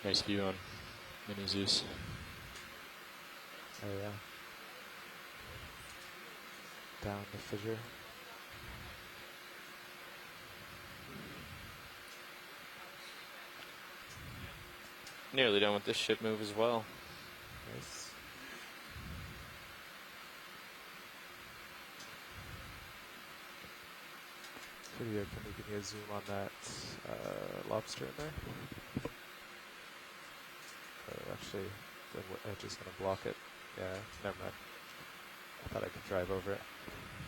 Nice view on Mini Zeus. Oh yeah. Down the fissure. Nearly done with this ship move as well. Nice. Pretty good. Can you give me a zoom on that lobster in there? Actually, the edge is going to block it. Yeah, never mind. I thought I could drive over it.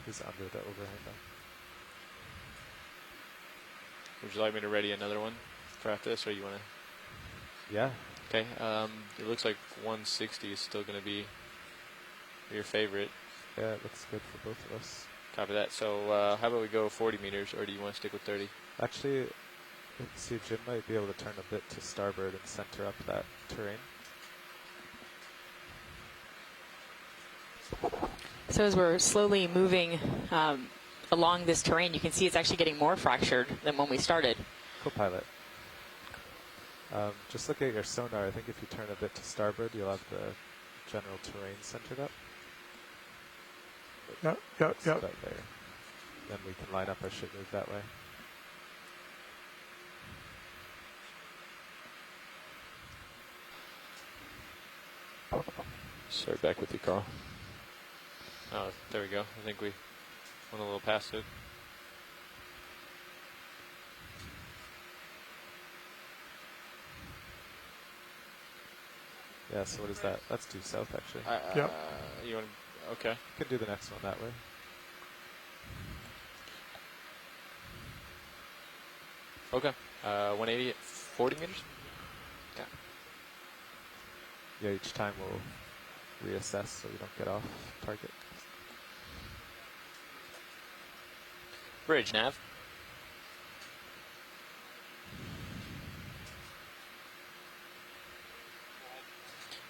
He's under the overhang though. Would you like me to ready another one for after this, or you want to? Yeah. Okay. It looks like 160 is still going to be your favorite. Yeah, it looks good for both of us. Copy that. So how about we go 40 meters, or do you want to stick with 30? Actually, let's see, Jim might be able to turn a bit to starboard and center up that terrain. So as we're slowly moving along this terrain, you can see it's actually getting more fractured than when we started. Co-pilot. Just look at your sonar. I think if you turn a bit to starboard, you'll have the general terrain centered up. Yep. About there. Then we can line up our ship move that way. Start back with you, Carl. Oh, there we go. I think we went a little past it. Yeah, so what is that? That's due south, actually. Yep. You want? Okay. You can do the next one that way. Okay. 180 at 40 meters. Okay. Yeah, each time we'll reassess so we don't get off target. Bridge nav.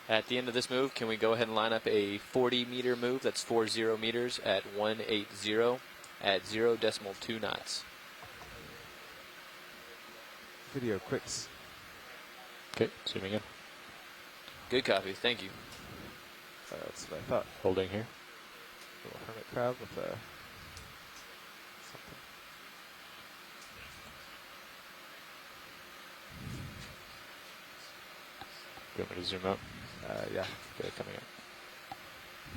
At the end of this move, can we go ahead and line up a 40-meter move? That's 40 meters at 180 at 0.2 knots. Video quicks. Okay, zooming in. Good copy, thank you. That's what I thought. Holding here. Little hermit crab with a something. You want me to zoom out? Yeah. Okay, coming up.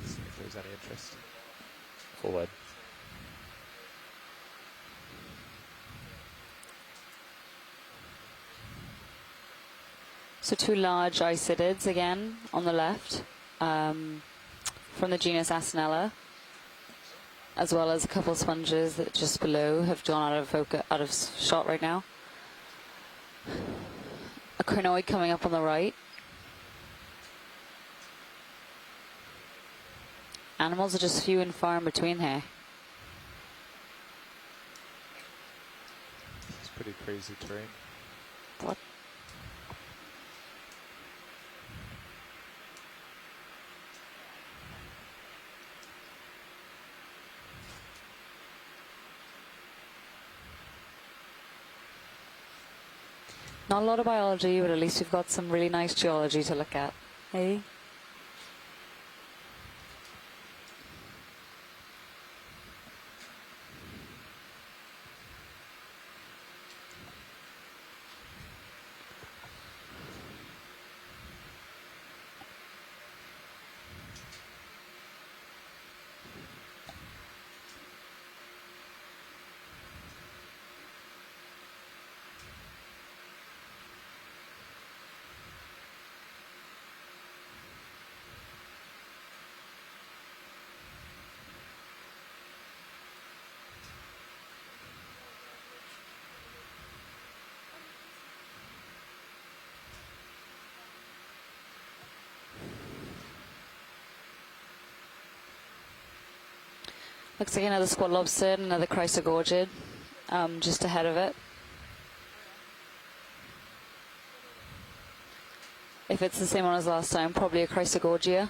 See if there's any interest. Full wide. So two large isodids again on the left from the genus Asinella, as well as a couple sponges that just below have drawn out of shot right now. A crinoid coming up on the right. Animals are just few and far in between here. It's pretty crazy terrain. What? Not a lot of biology, but at least we've got some really nice geology to look at. Hey? Looks like another squat lobster, another chrysogorgid, just ahead of it. If it's the same one as last time, probably a chrysogorgia.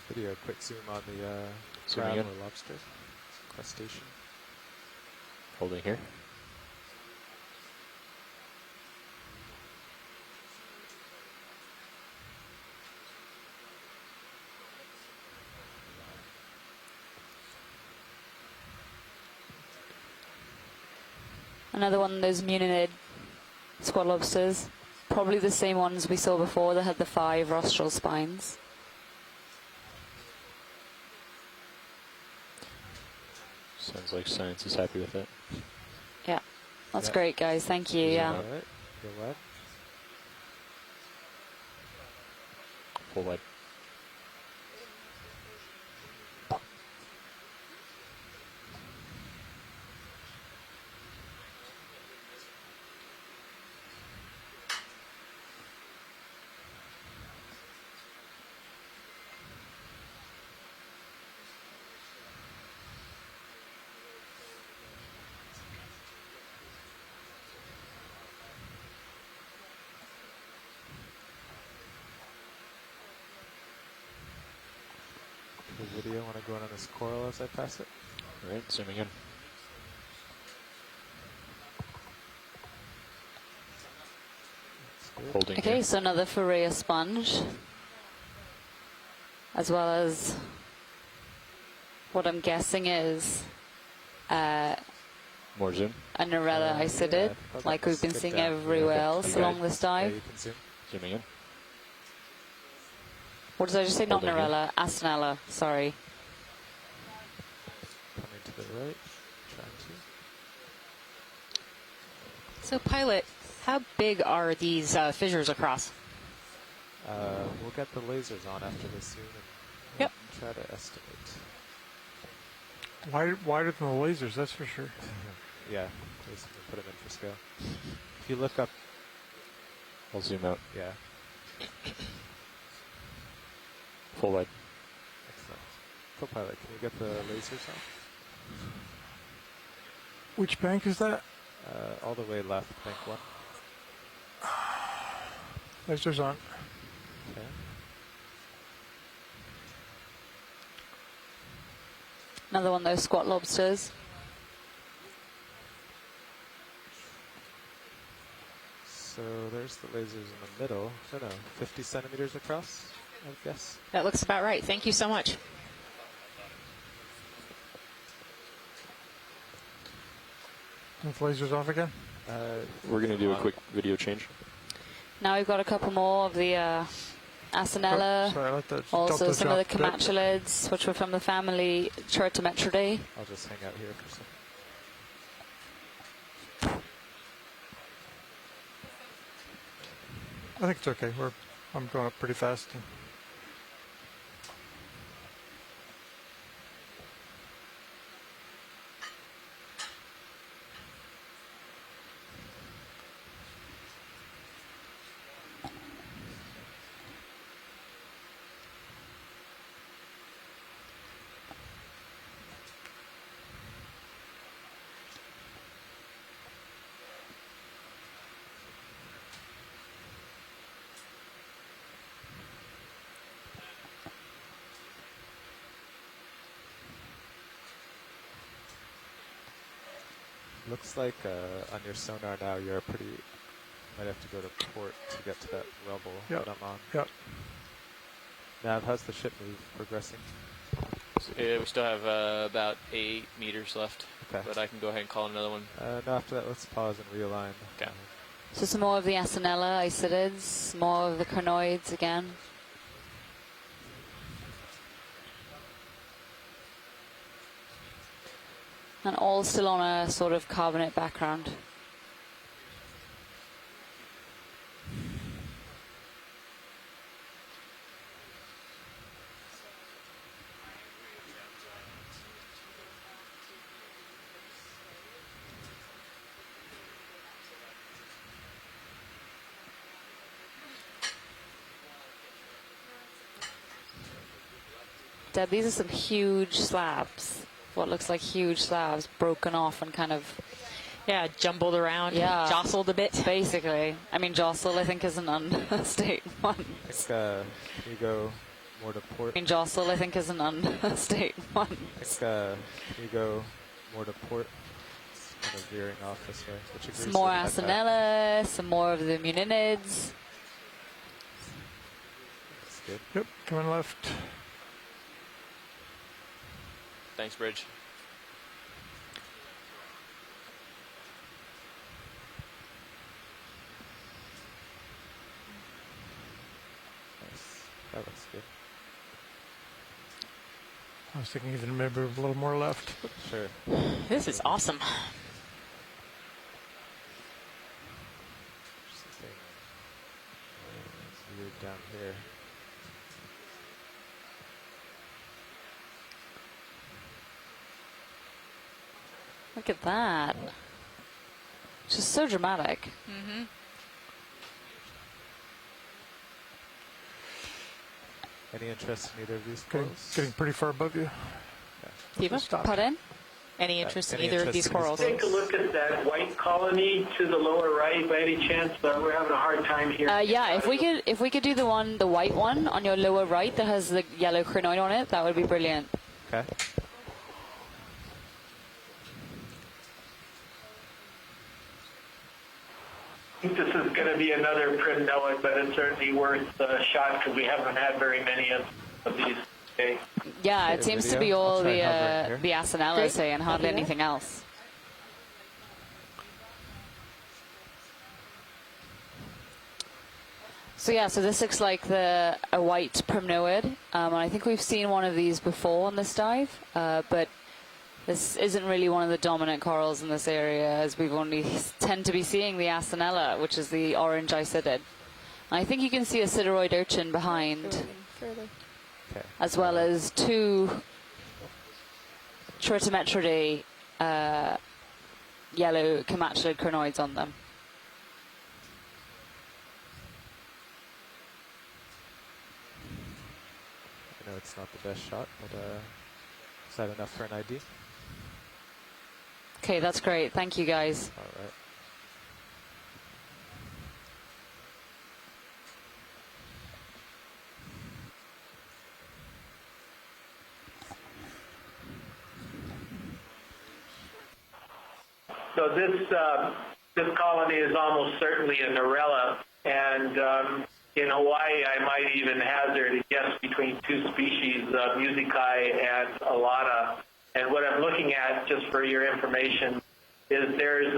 Video, quick zoom on the Zooming crab in. or lobster crustacean. Holding here. Another one of those munionid squat lobsters. Probably the same ones we saw before that had the 5 rostral spines. Sounds like science is happy with it. Yeah, that's Yeah. great, guys. Thank you. Yeah. All right, go wide. Full wide. The video, want to go in on this coral as I pass it? All right, zooming in. That's good. Holding Okay, here. so another Furea sponge, as well as what I'm guessing is More zoom. a Narella Yeah, isidid, thought like that we've been skip seeing down. everywhere Yeah, else okay. along this Yeah, dive. you can zoom. Zooming in. What did I just say? Not Holding here. Narella, Astanella. Sorry. Coming to the right, trying to. So, pilot, how big are these fissures across? We'll get the lasers on after this zoom and Yep. try to estimate. Wider than the lasers, that's for sure. Yeah, basically put them in for scale. If you look up, I'll zoom out. yeah, Full wide. excellent. Co-pilot, can you get the lasers on? Which bank is that? All the way left, bank 1. Lasers on. Okay. Another one of those squat lobsters. So there's the lasers in the middle. I don't know, 50 centimeters across, I guess. That looks about right. Thank you so much. With lasers off again. We're going to do a quick video change. Now we've got a couple more of the Astanella. Sorry, I like that. Also, Delta some of the drop bit. Camatulids, which were from the family Chertometridae. I'll just hang out here for a second. I think it's okay. I'm going up pretty fast. Looks like on your sonar now you're pretty, might have to go to port to get to that rubble Yep. that I'm on. Yep. Nav, how's the ship move progressing? We still have about 8 meters left, Okay. but I can go ahead and call another one. No, after that, let's pause and realign. Okay. So some more of the Astanella isidids, more of the crinoids again. And all still on a sort of carbonate background. Deb, these are some huge slabs. What looks like huge slabs broken off and kind of Yeah, jumbled around, Yeah. jostled a bit. basically, I mean, jostle I think is an understatement. Can you go more to port. Being jostled, I think, is an understatement. I think you go more to port. It's kind of veering off this way. Which agrees Some more with that. Asinella, some more of the Muninids. That's good. Yep, coming left. Thanks, Bridge. Nice. That looks good. I was thinking even maybe a little more left. Sure. This is awesome. Interesting. It's weird down here. Look at that. Just so dramatic. Mm-hmm. Any interest in either of these Getting, corals? getting pretty far above you. Diva, Stop. Put in. any interest in any either of interest these in these corals? corals? Take a look at that white colony to the lower right by any chance. We're having a hard time here. Yeah, if we could do the white one on your lower right that has the yellow crinoid on it, that would be brilliant. Okay. I think this is going to be another primnoid, but it's certainly worth a shot because we haven't had very many of these today. Yeah, Okay, it seems to video. be all I'll try hovering the here. Asinellas here and hardly anything else. So yeah, so this looks like a white primnoid. And I think we've seen one of these before on this dive, but this isn't really one of the dominant corals in this area, as we've only tend to be seeing the Asinella, which is the orange isidid. And I think you can see a sideroid urchin behind, Okay. as well as two Tritometridae yellow chematulid crinoids on them. I know it's not the best shot, but is that enough for an ID? Okay, that's great. Thank you, guys. All right. So this colony is almost certainly a Narella, and in Hawaii, I might even hazard a guess between two species, Musicae and Alata. And what I'm looking at, just for your information, is there's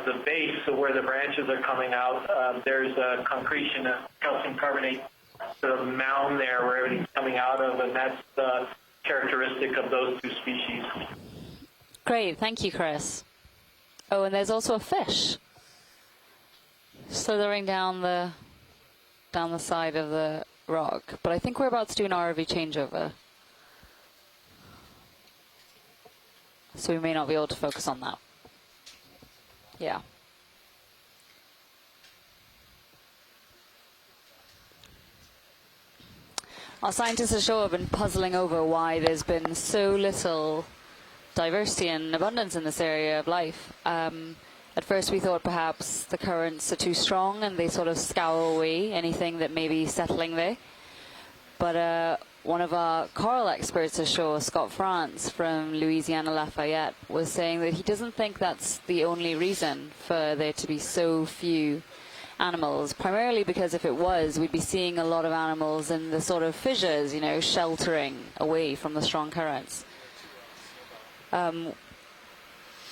the base of where the branches are coming out. There's a concretion, a calcium carbonate sort of mound there where everything's coming out of, and that's characteristic of those two species. Great. Thank you, Chris. Oh, and there's also a fish slithering down the side of the rock. But I think we're about to do an ROV changeover, so we may not be able to focus on that. Yeah. Our scientists at shore have been puzzling over why there's been so little diversity and abundance in this area of life. At first we thought perhaps the currents are too strong and they sort of scour away anything that may be settling there. But one of our coral experts ashore, Scott France from Louisiana Lafayette, was saying that he doesn't think that's the only reason for there to be so few animals, primarily because if it was, we'd be seeing a lot of animals in the sort of fissures, you know, sheltering away from the strong currents.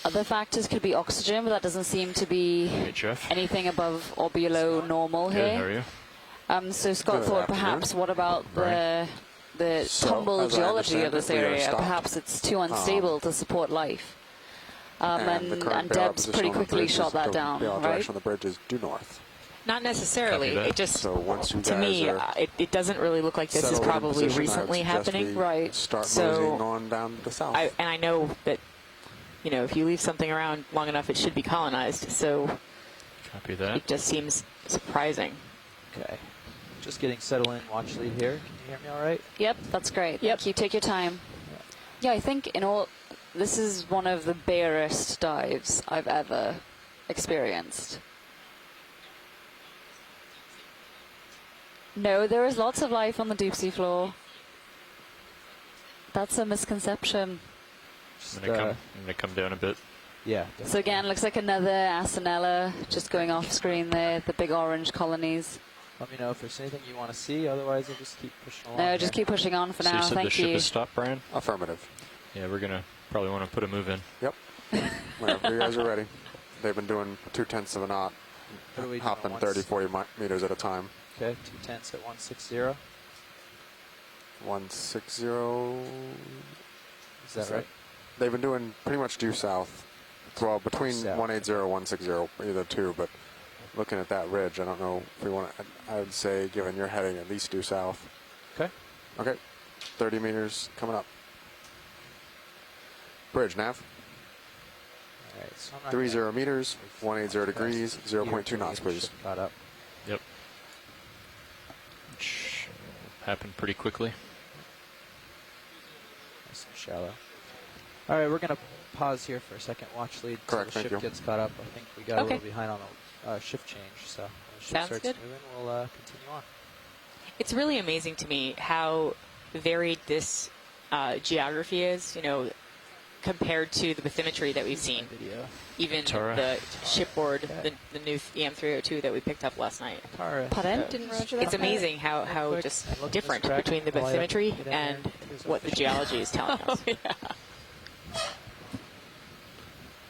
Other factors could be oxygen, but that doesn't seem to be Hey, Jeff. anything above or below normal Good, here. how are you? So Scott Good thought afternoon. perhaps what about the So, tumble as I geology of understand this it, we are area? stopped. Perhaps it's too unstable to support life. and the current And barrel Deb's position pretty on the quickly bridge shot is that the down, barrel right? direction on the bridge is due north. Not necessarily. Copy that. It just, So once you to guys me, are it doesn't really look like this is settled in probably position, I would recently suggest happening. we Right. Start So, moseying on down to the south. And I know that, you know, if you leave something around long enough, it should be colonized. So Copy that. it just seems surprising. Okay. Just getting settled in. Watch lead here. Can you hear me all right? Yep, that's great. Yep. Thank you. Take your time. Yeah, I think this is one of the barest dives I've ever experienced. No, there is lots of life on the deep sea floor. That's a misconception. Just, I'm gonna come down a bit. yeah. So again, looks like another Asinella just going off screen there, the big orange colonies. Let me know if there's anything you want to see. Otherwise, I'll just keep pushing along. No, just here. keep pushing on for So now. you said Thank the ship you. is stopped, Brian? Affirmative. Yeah, we're gonna probably want to put a move in. Yep. Whenever you guys are ready. They've been doing 2/10 of a knot, What are we doing? hopping 30, 40 meters at a time. Okay, 2/10 at 160. 160. Is that right? They've been doing pretty much due south. Well, between South. 180 and 160, either two, but looking at that ridge, I don't know if we want to, I would say, given your heading, at least due south. Okay. Okay, 30 meters coming up. Bridge, nav. All right, so I'm not 30 gonna- meters, 180 degrees, 0.2 knots, please. Caught up. Yep. Which happened pretty quickly. Nice and shallow. All right, we're going to pause here for a second. Watch lead until Correct, the thank ship you. gets caught up. I think we got a Okay. little behind on the shift change. So when the ship Sounds starts good. moving, we'll continue on. It's really amazing to me how varied this geography is, you know, compared to the bathymetry that we've seen. Video. Even Tara. the shipboard, Okay. the new EM302 that we picked up last night. Tara, Pardon? didn't It's amazing how quick. just Look at this different crack. between the While I bathymetry get in there. and Here's our what the fish. geology is telling us.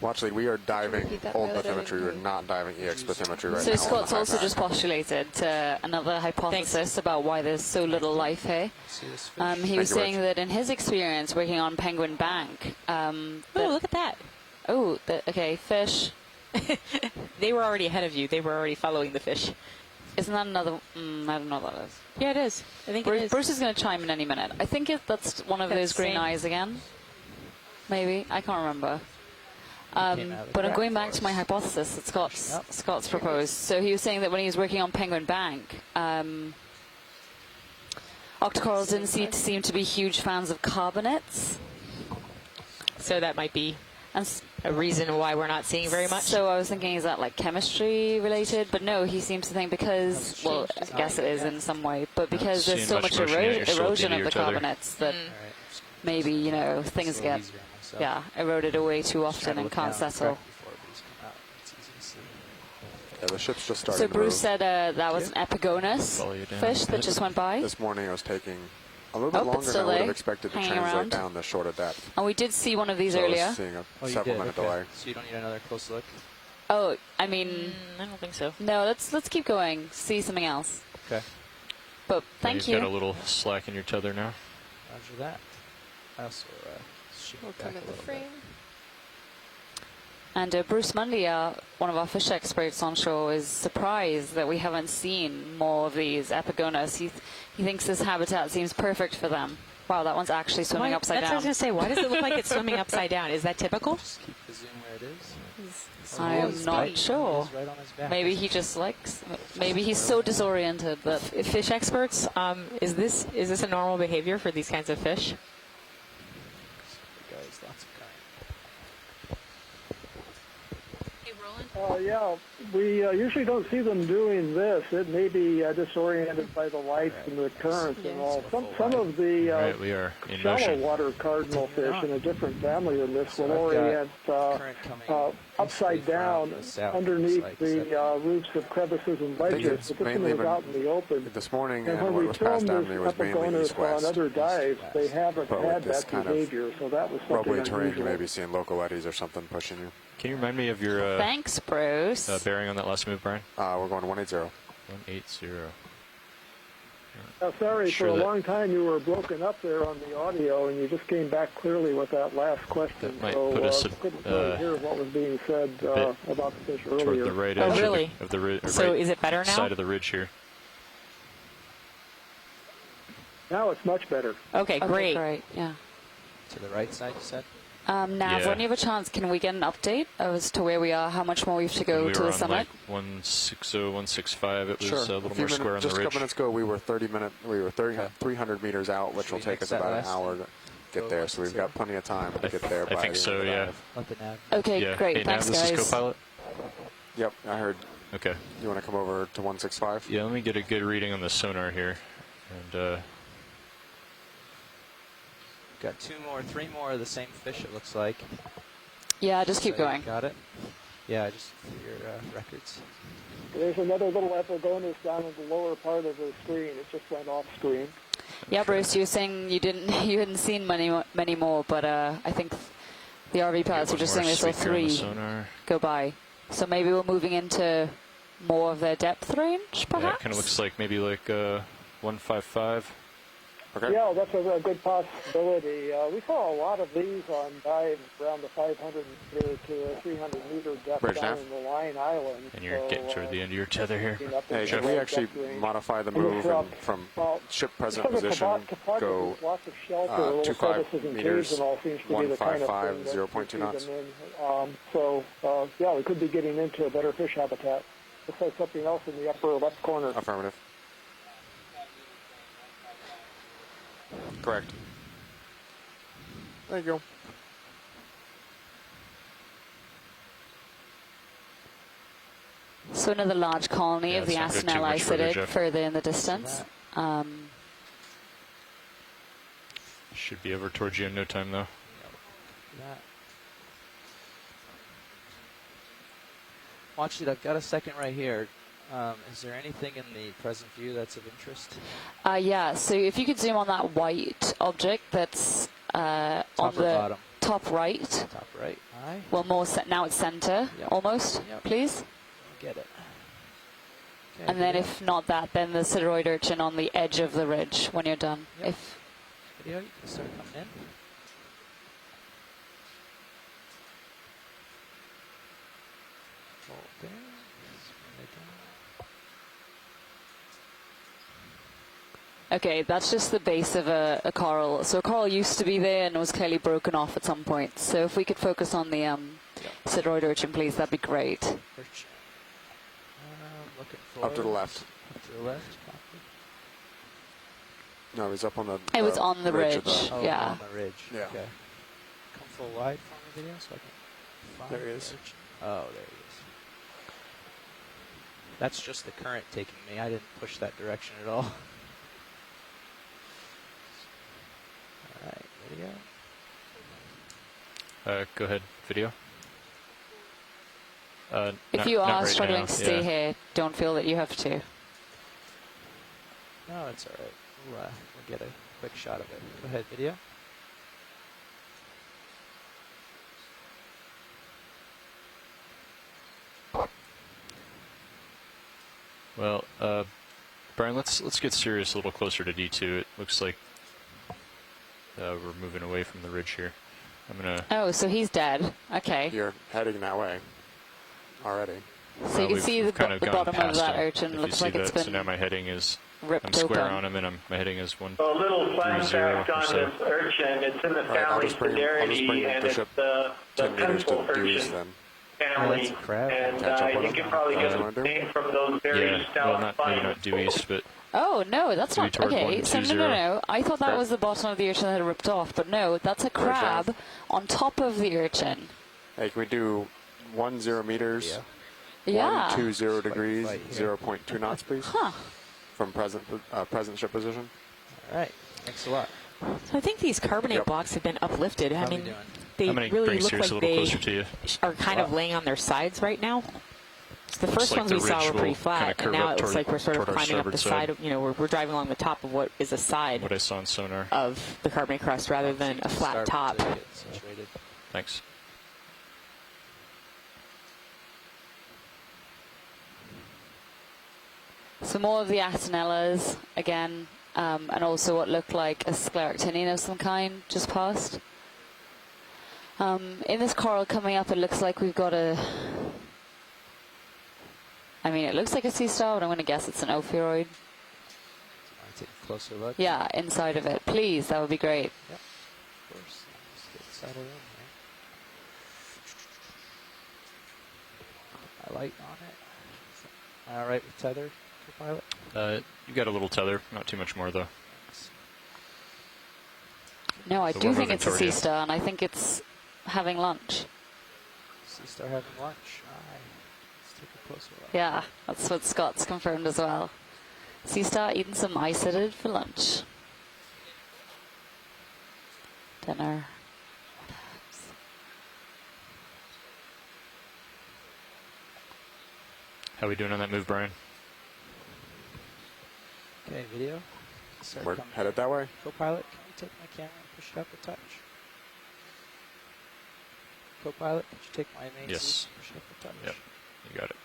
Watch lead, we are diving repeat that old pilot? I didn't bathymetry. We're hear. not diving EX bathymetry right So now. Scott's on the also high just back. postulated another hypothesis about why there's so little life here. See this fish? He was you, saying Rich. that in his experience working on Penguin Bank, Oh, look at that. okay, fish. They were already ahead of you. They were already following the fish. Isn't that another? I don't know what that is. Yeah, it is. I think it is. Bruce is going to chime in any minute. I think that's one of That's those green same. eyes again. Maybe I can't remember. Came out of the But I'm crack going back for to my us. hypothesis that Yep. Scott's proposed. So he was saying that when he was working on Penguin Bank, octocorals didn't seem to be huge fans of carbonates. So that might be And a reason why we're not seeing very much. So I was thinking, is that like chemistry related? But no, he seems to think because, well, I guess it is in some way, but because there's seeing so much much motion, yeah, you're still erosion to of the each other. carbonates that All right, just gonna maybe, you know, it's a things little get, easier on myself. yeah, eroded away too Just trying often to and look can't down at the settle. crack before these come out. It's easy to see. Yeah, the ship's just starting So to Bruce move. said that was an epigonus Follow you down fish a that bit. just went by. This morning I was taking a little bit Oh, but longer than still I would have there, expected to hanging translate around. down the shorter depth. And we did see one of these So I earlier. was seeing a Oh, you several did. minute Okay. delay. So you don't need another close look. Oh, I mean, I don't think so. no, let's keep going. See something else. Okay. But thank You've got a you. little slack in your tether now. Roger that. I also shoot We'll back come a in the little frame. bit. And Bruce Mundy, one of our fish experts on shore, is surprised that we haven't seen more of these epigonus. He thinks this habitat seems perfect for them. Wow, that one's actually swimming Why- upside that's what I was down. going to say. Why does it look like it's swimming upside down? Is that typical? Just keep the zoom where it is. I am He's not right. sure. He's right on his back. Maybe he just likes. Maybe he's so disoriented that. Fish experts, is this a normal behavior for these kinds of fish? Guys, lots of Yeah, we usually don't see them doing this. It may be disoriented by the lights and the currents and all. Some of the Right, we are in shallow motion. water cardinal fish in a different family than this will So I've got orient current coming upside basically down from the south, underneath looks like, the roofs of crevices and think ledges. it's But this one mainly was been- out in the open. This morning, And and when what we was passed filmed down this to me was mainly epigonus on east-west. other dives, they haven't But with had this that kind of behavior, so that was something Rubbly terrain, you unusual. may be seeing local eddies or something pushing you. Can you remind me of your Thanks, Bruce. bearing on that last move, Brian? We're going 180. 180. Sorry, Sure for a that- long time you were broken up there on the audio, and you just came back clearly with that last question. That might so put us couldn't really hear what was being said bit about the fish Toward earlier. the right Oh, edge of really? of the ri- So right is it better now? side of the ridge here. Now it's much better. Okay, Okay, great. great. Yeah. to the right side, you said? Nav, Yeah. when you have a chance, can we get an update as to where we are, how much more we have to go we to were the on summit? like 160, 165. It was Sure. a little a few more square on just the a couple ridge. minutes ago, we were 300 meters out, which Should will we take mix us that about an last hour to get Go there. So we've 160? got plenty of time to get there. I by think the so, end of the yeah. dive. Let the nav. Okay, Yeah. great. Hey, Thanks, Nav, this guys. is co-pilot. Yep, I heard. Okay. You want to come over to 165? Yeah, let me get a good reading on the sonar here. And Got three more of the same fish, it looks like. Yeah, just keep So you going. Got it? Yeah, just for your records. There's another little epigonus down in the lower part of the screen. It just went off screen. Yeah, Bruce, you were saying you hadn't seen many more, but I think the RV pilots were just saying they saw 3 go by. So maybe we're moving into more of their depth range, perhaps? Yeah, it kind of looks like maybe like 155. Okay. Yeah, that's a good possibility. We saw a lot of these on dives around the 500 meter to 300 meter depth Bridge down nav. in the Line Island. And you're getting toward the end of your tether here. Hey, should we actually modify the move and from ship present position, go lots of shelter, little 25 crevices and meters, caves and all seems to be the kind of 155, thing that 0.2 we knots? see them in. So, yeah, we could be getting into a better fish habitat. Looks like something else in the upper left corner. Affirmative. Correct. There you go. So another large colony Yeah, of the let's not go too Asinella much further, isidid Jeff. further in the distance. Should be over towards you in no time, though. That. Watch it, I've got a second right here. Is there anything in the present view that's of interest? Yeah, so if you could zoom on that white object that's on Top or the bottom? top right. Top right. Aye. Well, more now it's center, Yep. almost, Yep. please. Get it. Okay, And then video. if not that, then the sideroid urchin on the edge of the ridge when you're done. Yep. If Video, you can start coming in. Hold there. Spin it down. Okay, that's just the base of a coral. So a coral used to be there and was clearly broken off at some point. So if we could focus on the sideroid urchin, please, that'd be great. Urchin. Looking for Up to the left. Up to the left. Copy. No, it was up on the. It was on the ridge of ridge. Oh, Yeah. on the ridge. Yeah. Okay. Come full wide for me, video, so I can find There he the is. urchin. Oh, there he is. That's just the current taking me. I didn't push that direction at all. All right, video. Go ahead, video. If you are struggling to stay here, don't feel that you have to. No, it's all right. We'll get a quick shot of it. Go ahead, video. Well, Brian, let's get serious a little closer to D2. It looks like we're moving away from the ridge here. I'm gonna. Oh, so he's dead. Okay. You're heading that way already. So you can we've see the kind of gone bottom of past that him, urchin if you looks see like it's that. been So now my heading is. ripped I'm square open. on him, and my heading is 1. So a little fun 30 fact or on so. this urchin, it's in the All right, I'll family just bring Sideridae, and the it's ship the 10 meters pencil to Dewey's urchin then. family. that's a crab. And Catch up I with think them. it probably gets You wanna its do? name from those very Yeah, stout well, maybe spines. not due east, but Oh, no, that's Dewey not. toward Okay, so 120. no. I thought that Crab. was the bottom of the urchin that had ripped off, but no, that's a crab on top of the urchin. Hey, can we do 10 meters? Yeah. 120 degrees, right here. 0.2 knots, please. Huh. From present ship position. All right. Thanks a lot. So I think these carbonate Yep. blocks have been uplifted. How I we mean, doing? they I'm going to really bring look Sirius like a little they closer to you. are kind of laying on their sides right now. So the first like ones the we saw ridge were pretty will flat, kinda and curve now up it looks toward- like we're sort of toward our climbing up the starboard side. Of, we're driving along the top of what is a side What I saw on sonar. of the carbonate crust rather than a flat top. Starboard to get situated. Thanks. So more of the Asinellas again, and also what looked like a scleractinian of some kind just passed. In this coral coming up, it looks like we've got a. I mean, it looks like a sea star, but I'm going to guess it's an ophiuroid. Want to take a closer look? Yeah, inside of it. Please, that would be great. Of course. Just get settled in there. A light on it. All right with tether, co-pilot. You got a little tether, not too much more though. No, I So do we're think moving it's a toward sea you. star, and I think it's having lunch. Sea star having lunch. All right. Let's take a closer look. Yeah, that's what Scott's confirmed as well. Sea star eating some isidid for lunch. dinner. How we doing on that move, Brian? Okay, video. Start We're coming headed in. that way. Copilot, can you take my camera and push it up a touch? Copilot, could you take my amazing Yes. push it up a touch? Yep. You got it.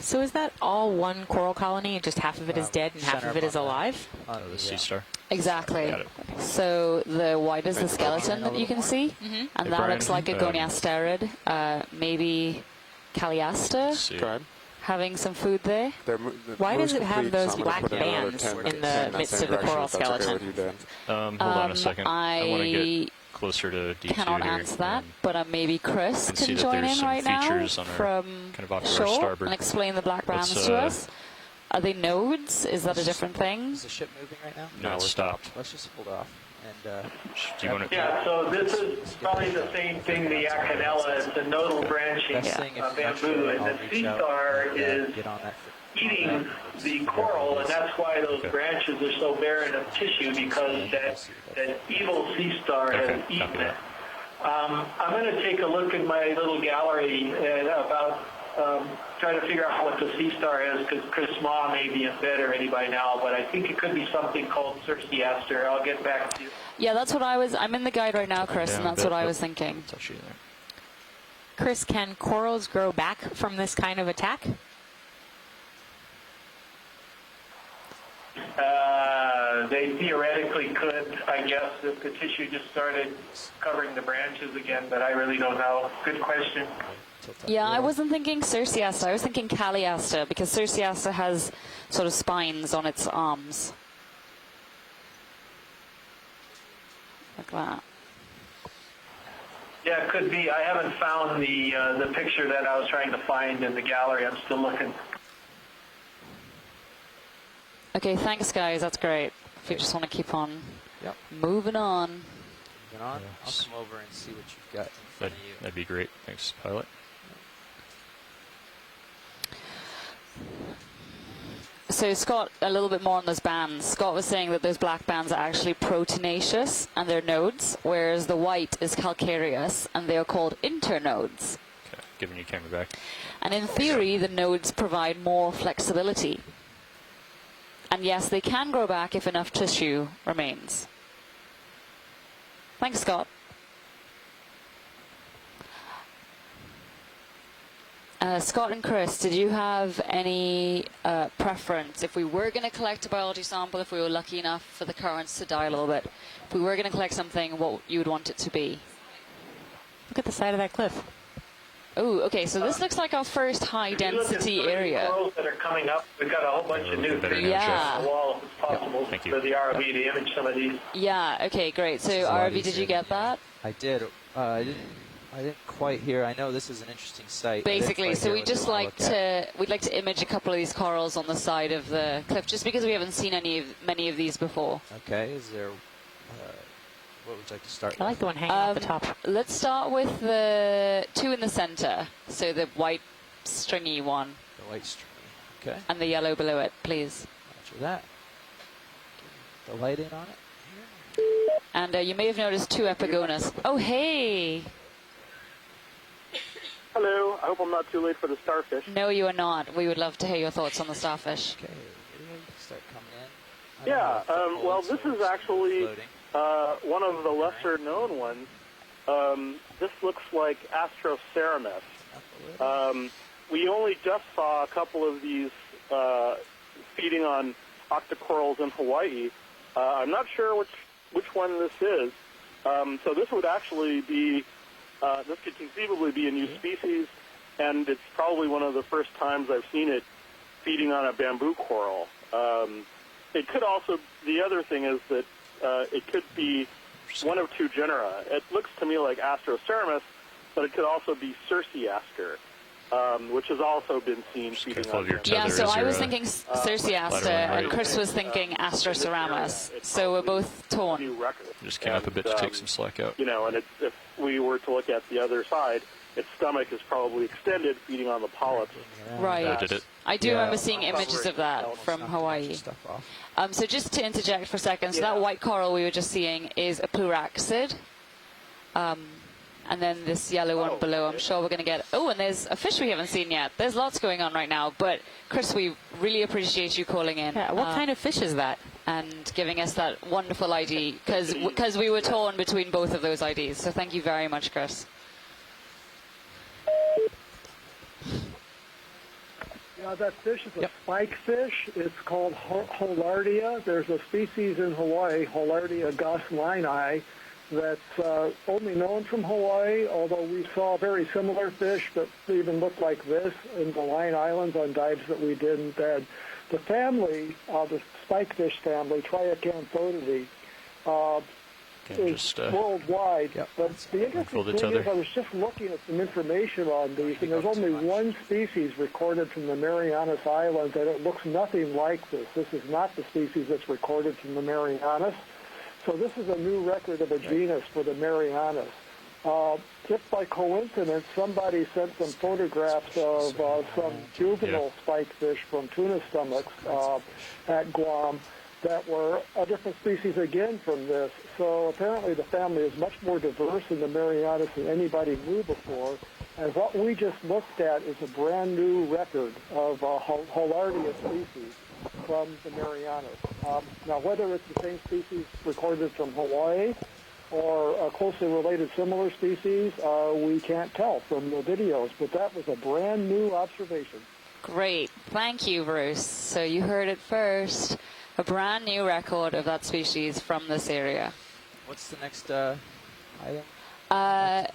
So is that all one coral colony, and just half of it is dead and half center of it is above that. alive? On The sea star. Exactly. Got it. So the white is the skeleton that you can see, and Hey, that Brian, looks like a goniasterid, maybe Caliaster, Let's see. Go ahead. having some food there. Why does it have complete, those so I'm gonna black put another bands 10 in the that midst same of the direction, coral if that's okay with skeleton? you, Dan. Hold on a second. I want to I get closer to D2 cannot here. answer that, and but maybe Chris can see can that join there's in some right now features on our- from kind of off to our shore starboard. and explain the black bands Let's, to us. Are they nodes? Is that a different thing? Is the ship moving right now? No, it's stopped. Let's just hold off. And Do you want to? Yeah, so this is probably the same thing, the Acanella. It's a nodal branching best thing if you're not bamboo, sure, and I'll the reach sea out star and, is get on that. eating the coral, and that's why those branches are so barren of tissue, because that evil sea star has Okay, eaten copy it. that. I'm going to take a look in my little gallery and about try to figure out what the sea star is, because Chris Ma may be in bed already by now, but I think it could be something called Circeaster. I'll get back to you. Yeah, that's what I'm in the guide right now, Chris, and Yeah, that's what I yep. was thinking. Touch you there. Chris, can corals grow back from this kind of attack? They theoretically could, I guess, if the tissue just started covering the branches again, but I really don't know. Good question. Yeah, I wasn't thinking Circeaster. I was thinking Caliaster, because Circeaster has sort of spines on its arms. Like that. Yeah, it could be. I haven't found the picture that I was trying to find in the gallery. I'm still looking. Okay, thanks, guys. That's great. If you just want to keep on Yep. moving on. Moving on. I'll Yes. come over and see what you've got in front of you. That'd be great. Thanks, pilot. So Scott, a little bit more on those bands. Scott was saying that those black bands are actually proteinaceous and they're nodes, whereas the white is calcareous and they are called internodes. Okay, giving you camera back. And in theory, the nodes provide more flexibility. And yes, they can grow back if enough tissue remains. Thanks, Scott. Scott and Chris, did you have any preference? If we were going to collect a biology sample, if we were lucky enough for the currents to die a little bit, if we were going to collect something, what you would want it to be? Look at the side of that cliff. Oh, okay, so this looks like our first high-density area. Corals that are coming up. We've got a whole bunch of new better things now, Yeah. on the wall, if it's possible, Thank you. for the ROV to image some of these. Yeah, okay, great. So, This is a lot RV, did easier you get than that? I did. I didn't quite hear. I know this is an interesting site. I didn't Basically, quite so hear we what they just wanna like look at. we'd like to image a couple of these corals on the side of the cliff, just because we haven't seen many of these before. Okay. Is there? What would you like to start I like with? the one hanging off the top. Let's start with the two in the center. So the white stringy one The white string. Okay. and the yellow below it, please. Roger that. Get the light in on it. And you may have noticed two epigonus. Oh, hey! Hello. I hope I'm not too late for the starfish. No, you are not. We would love to hear your thoughts on the starfish. Okay. Video, you can start coming in. I don't Yeah. know if they're Well, cold, this so is it's actually floating. one of the lesser-known ones. This looks like Astroceramus. Up a little. We only just saw a couple of these feeding on octocorals in Hawaii. I'm not sure which one this is. So this would actually be, this could conceivably be a new species, and it's probably one of the first times I've seen it feeding on a bamboo coral. It could also, the other thing is that it could be one of two genera. It looks to me like Astroceramus, but it could also be Circeaster, which has also been seen feeding careful on of your bamboo. Yeah, Tether so is I your, was thinking Circeaster, lateral and right. Chris was thinking Astroceramus. So we're both torn. New record. Just came up a bit to take some slack out. You know, and if we were to look at the other side, its stomach is probably extended, feeding on the polyps. Right. Did it? I do Yeah. remember seeing images of that Almost from Knocked a bunch Hawaii. of stuff off. So just to interject for a second, so Yeah. that white coral we were just seeing is a pluraxid. And then this yellow one below, I'm sure we're going to get... Oh, and there's a fish we haven't seen yet. There's lots going on right now. But, Chris, we really appreciate you calling in. Yeah, what kind of fish is that? And giving us that wonderful ID, because we were torn between both of those IDs. So thank you very much, Chris. Yeah, that fish is a spike fish. It's called Holardia. There's a species in Hawaii, Holardia goslinii, that's only known from Hawaii, although we saw very similar fish that even looked like this in the Line Islands on dives that we did. And the family, the spikefish family, Triacanthodidae, is worldwide. But the interesting thing is I was just looking at some information on these, and there's only one species recorded from the Marianas Islands, and it looks nothing like this. This is not the species that's recorded from the Marianas. So this is a new record of a genus for the Marianas. Just by coincidence, somebody sent some photographs of some juvenile spikefish from tuna stomachs at Guam that were a different species again from this. So apparently the family is much more diverse in the Marianas than anybody knew before. And what we just looked at is a brand new record of Holardia species from the Marianas. Now, whether it's the same species recorded from Hawaii or a closely related similar species, we can't tell from the videos, but that was a brand new observation. Great. Thank you, Bruce. So you heard it first. A brand new record of that species from this area. What's the next item? And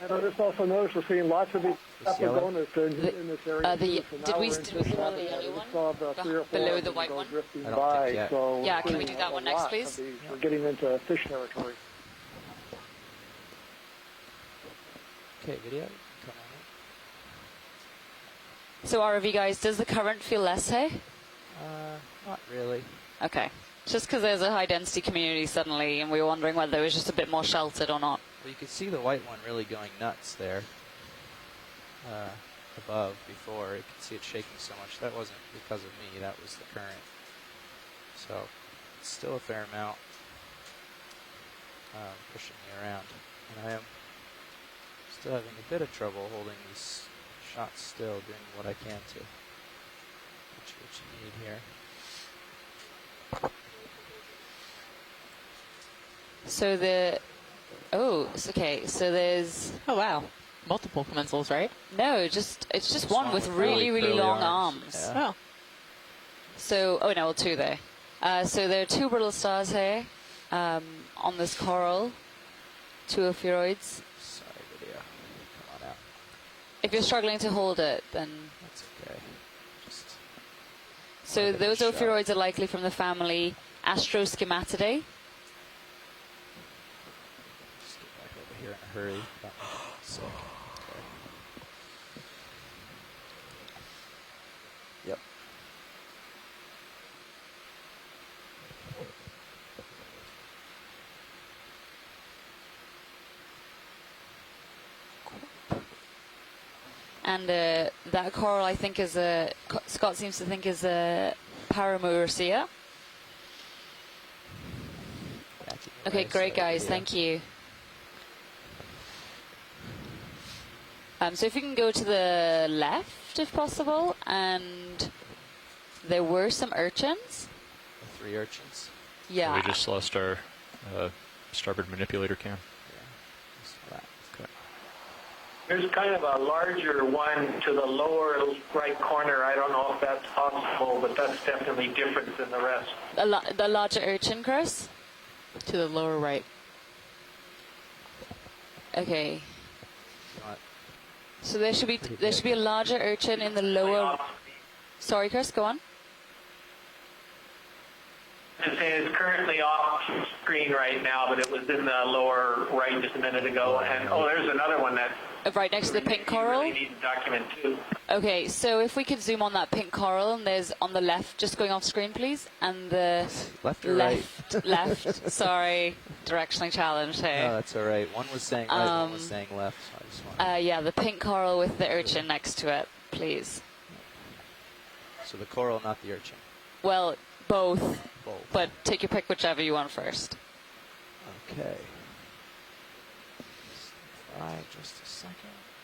I just also noticed we're seeing lots of these Apagonas in this area. Did we throw the yellow one? Below the white one? I don't think yet. So yeah, can we do that one next, please? We're getting into fish territory. Okay, video. Come on. So ROV guys, does the current feel less, hey? Not really. Okay. Just because there's a high density community suddenly, and we were wondering whether it was just a bit more sheltered or not. Well, you could see the white one really going nuts there. Above before, you could see it shaking so much. That wasn't because of me, that was the current. So, it's still a fair amount pushing me around. And I am still having a bit of trouble holding these shots still, doing what I can to. What you need here. So okay, so there's... Oh, wow. Multiple commensals, right? No, it's just one with really, really long arms. Yeah. Oh. So, oh no, well, two there. So there are two brittle stars here on this coral, two ophiuroids. Sorry, video. Come on out. If you're struggling to hold it, then... That's okay. So those ophiuroids are likely from the family Astroschematidae. Just get back over here in a hurry. Sick. Okay. Yep. And that coral, I think, is Scott seems to think is a Paramurcia. Okay, great, guys. Thank you. So if you can go to the left, if possible, and there were some urchins. 3 urchins. Yeah. We just lost our starboard manipulator cam. There's kind of a larger one to the lower right corner. I don't know if that's possible, but that's definitely different than the rest. The larger urchin, Chris? To the lower right. Okay. So there should be a larger urchin in the lower... Sorry, Chris, go on. It's currently off screen right now, but it was in the lower right just a minute ago. And there's another one that Right next to the pink coral? You really need to document too. Okay, so if we could zoom on that pink coral, and there's on the left, just going off screen, please, and the Left or right? left. Sorry, directionally challenged here. No, that's all right. One was saying right, one was saying left. So I just wanted Yeah, the pink coral with the urchin next to it, please. So the coral, not the urchin. Well, both, Both. but take your pick whichever you want first. Okay. Stand by just a second.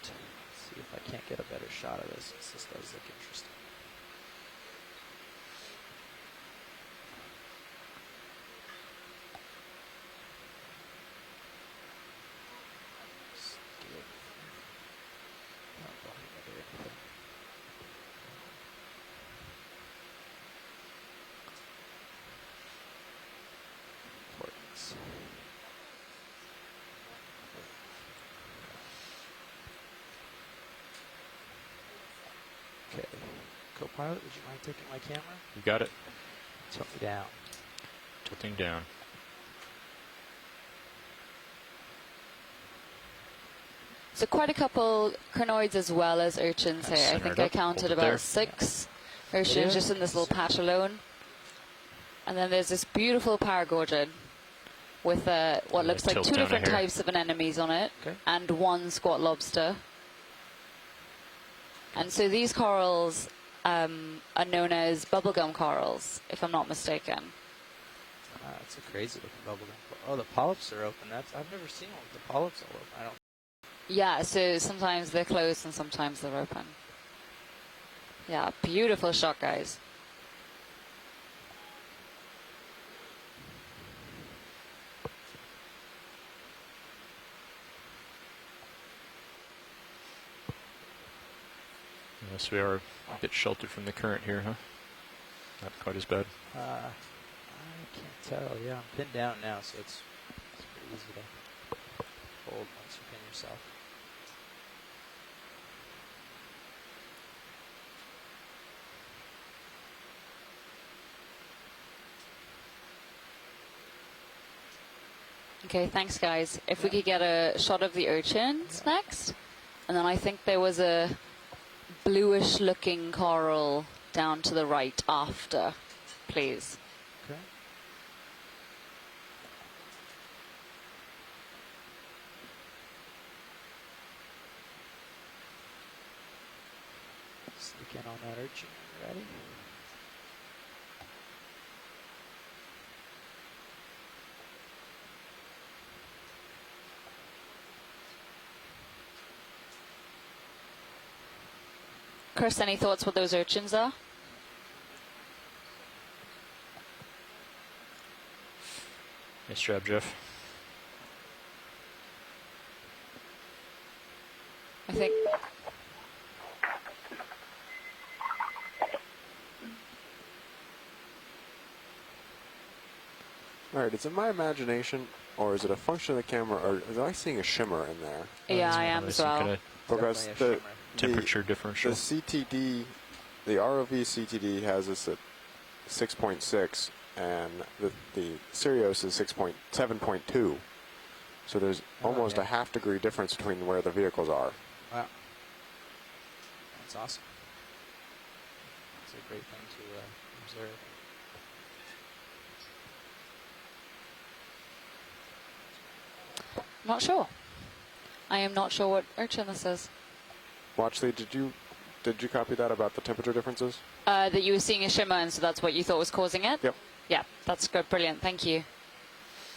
See if I can't get a better shot of this, since this does look interesting. Importance. Okay. Co-pilot, would you mind taking my camera? You got it. Tilt me down. Tilting down. So quite a couple crinoids as well as urchins here. I Center think it I up, counted hold it about there. 6 urchins just in this little patch alone. And then there's this beautiful paragorgon with what looks like tilt 2 down a different hair. types of anemones on it, Okay. and 1 squat lobster. And so these corals are known as bubblegum corals, if I'm not mistaken. That's a crazy looking bubblegum. Oh, the polyps are open. I've never seen one with the polyps all open. I don't. Yeah, so sometimes they're closed and sometimes they're open. Yeah, beautiful shot, guys. Yes, we are a bit sheltered from the current here, huh? Not quite as bad. I can't tell. Yeah, I'm pinned down now, so it's pretty easy to hold once you pin yourself. Okay, thanks, guys. If we could get a shot of the urchins next. And then I think there was a bluish-looking coral down to the right after, please. Okay. Sneak in on that urchin. Ready? Chris, any thoughts what those urchins are? Nice job, Jeff. I think. All right, is it my imagination, or is it a function of the camera, or am I seeing a shimmer in there? Yeah, I am as well. Because Definitely a Temperature the differential. CTD, the ROV CTD has us at 6.6, and the Sirius is 7.2. So there's almost a half degree difference between where the vehicles are. Wow. That's awesome. It's a great thing to observe. Not sure. I am not sure what urchin this is. Watchley, did you copy that about the temperature differences? That you were seeing a shimmer, and so that's what you thought was causing it? Yep. Yeah, that's good. Brilliant. Thank you.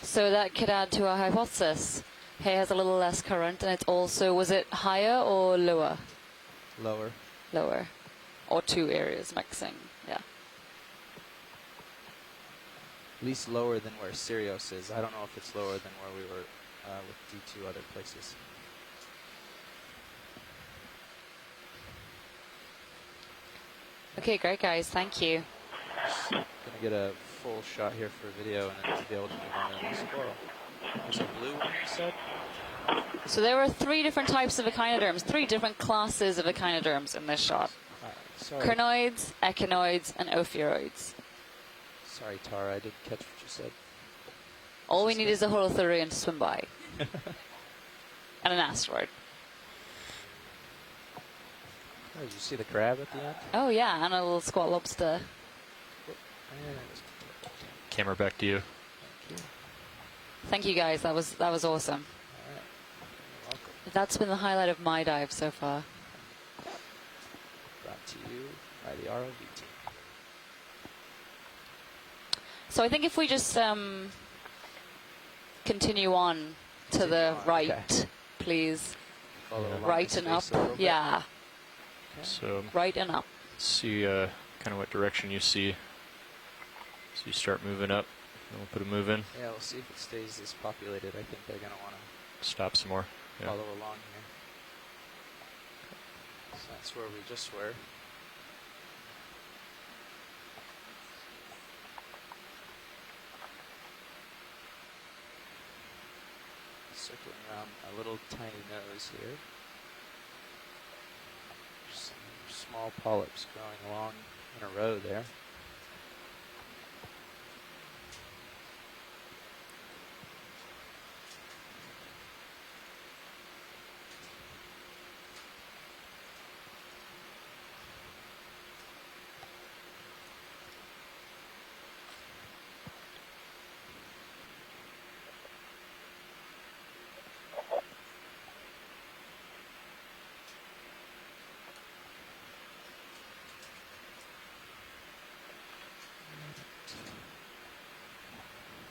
So that could add to our hypothesis. Here has a little less current, and it's also, was it higher or lower? Lower. Lower. Or 2 areas mixing. Yeah. At least lower than where Sirius is. I don't know if it's lower than where we were with D2 other places. Okay, great, guys. Thank you. Just gonna get a full shot here for video, and then we'll be able to move on to the next squirrel. There's a blue one, you said? So there were 3 different types of echinoderms, 3 different classes of echinoderms in this shot. Sorry. Crinoids, echinoids, and ophiuroids. Sorry, Tara, I didn't catch what you said. All we need is a Holothurian to swim by. And an asteroid. Oh, did you see the crab at the end? Oh yeah, and a little squat lobster. Camera back to you. Thank you guys, that was awesome. All right. You're welcome. That's been the highlight of my dive so far. Brought to you by the ROV team. So I think if we just continue on to the right, okay. please. Follow along Right the and up. space a little bit. Yeah, So right and up. see kind of what direction you see. So you start moving up, and we'll put a move in. Yeah, we'll see if it stays this populated. I think they're going to want to Stop some more. Yeah. follow along here. So that's where we just were. Circling around a little tiny nose here. Some small polyps growing along in a row there.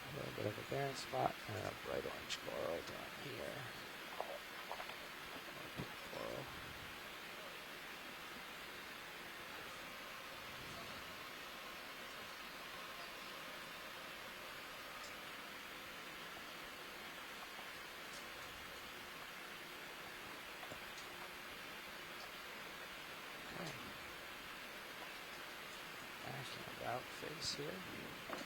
A little bit of a barren spot and a bright orange coral down here. More pink coral. Okay. Back and about face here.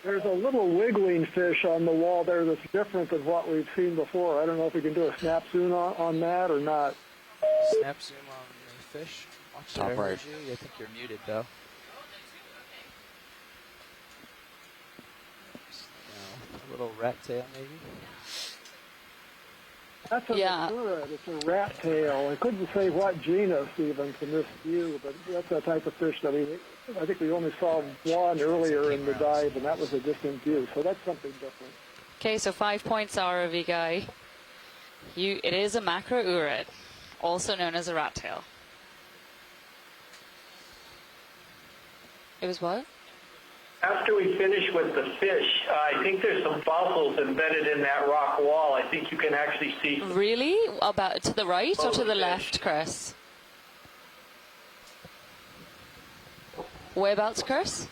There's a little wiggling fish on the wall there that's different than what we've seen before. I don't know if we can do a snap zoom on that or not. Snap zoom on the fish. Watch Top that, I heard right. you. I think you're muted though. A little rat tail maybe. That's a Yeah. good. It's a rat tail. I couldn't say what genus even from this view, but that's the type of fish that I think we only saw one earlier in the dive, and that was a distant view. So that's something different. Okay, so 5 points ROV guy. It is a macro-urid, also known as a rat tail. It was what? After we finish with the fish, I think there's some fossils embedded in that rock wall. I think you can actually see. Really? About to the right or to the Fish. left, Chris? Whereabouts, Chris?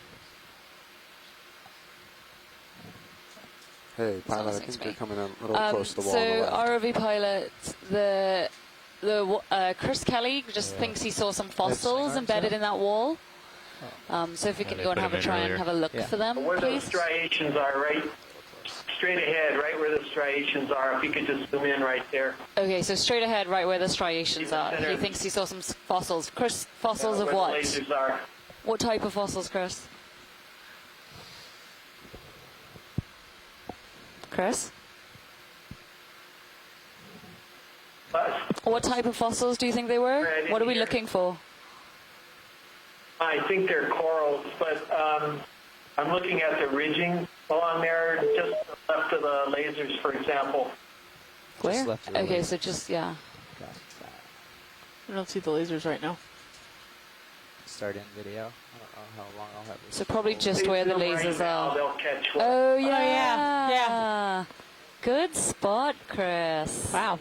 Hey, pilot, I listening to think you're me. coming a little close to the wall on the So left. ROV pilot, the Chris Kelly just thinks he saw some fossils That's embedded in that wall. So if we Yeah, can they go and put have them a in try and earlier. have a look Yeah. for them, Where those please. striations are, right straight ahead, right where the striations are. If you could just zoom in right there. Okay, so straight ahead, right where the striations In the are. center. He thinks he saw some fossils. Chris, fossils of where what? the lasers are. What type of fossils, Chris? Chris? What type of fossils do you think they were? Right in What are we here. looking for? I think they're corals, but I'm looking at the ridging along there, just left of the lasers, for example. Where? left of the Okay, lasers. so just, yeah. Got that. I don't see the lasers right now. Start in video. I don't know how long I'll have this. So probably hold. just where the Zoom right lasers now, are. they'll catch one. Oh, yeah. yeah, yeah. Good spot, Chris. Wow.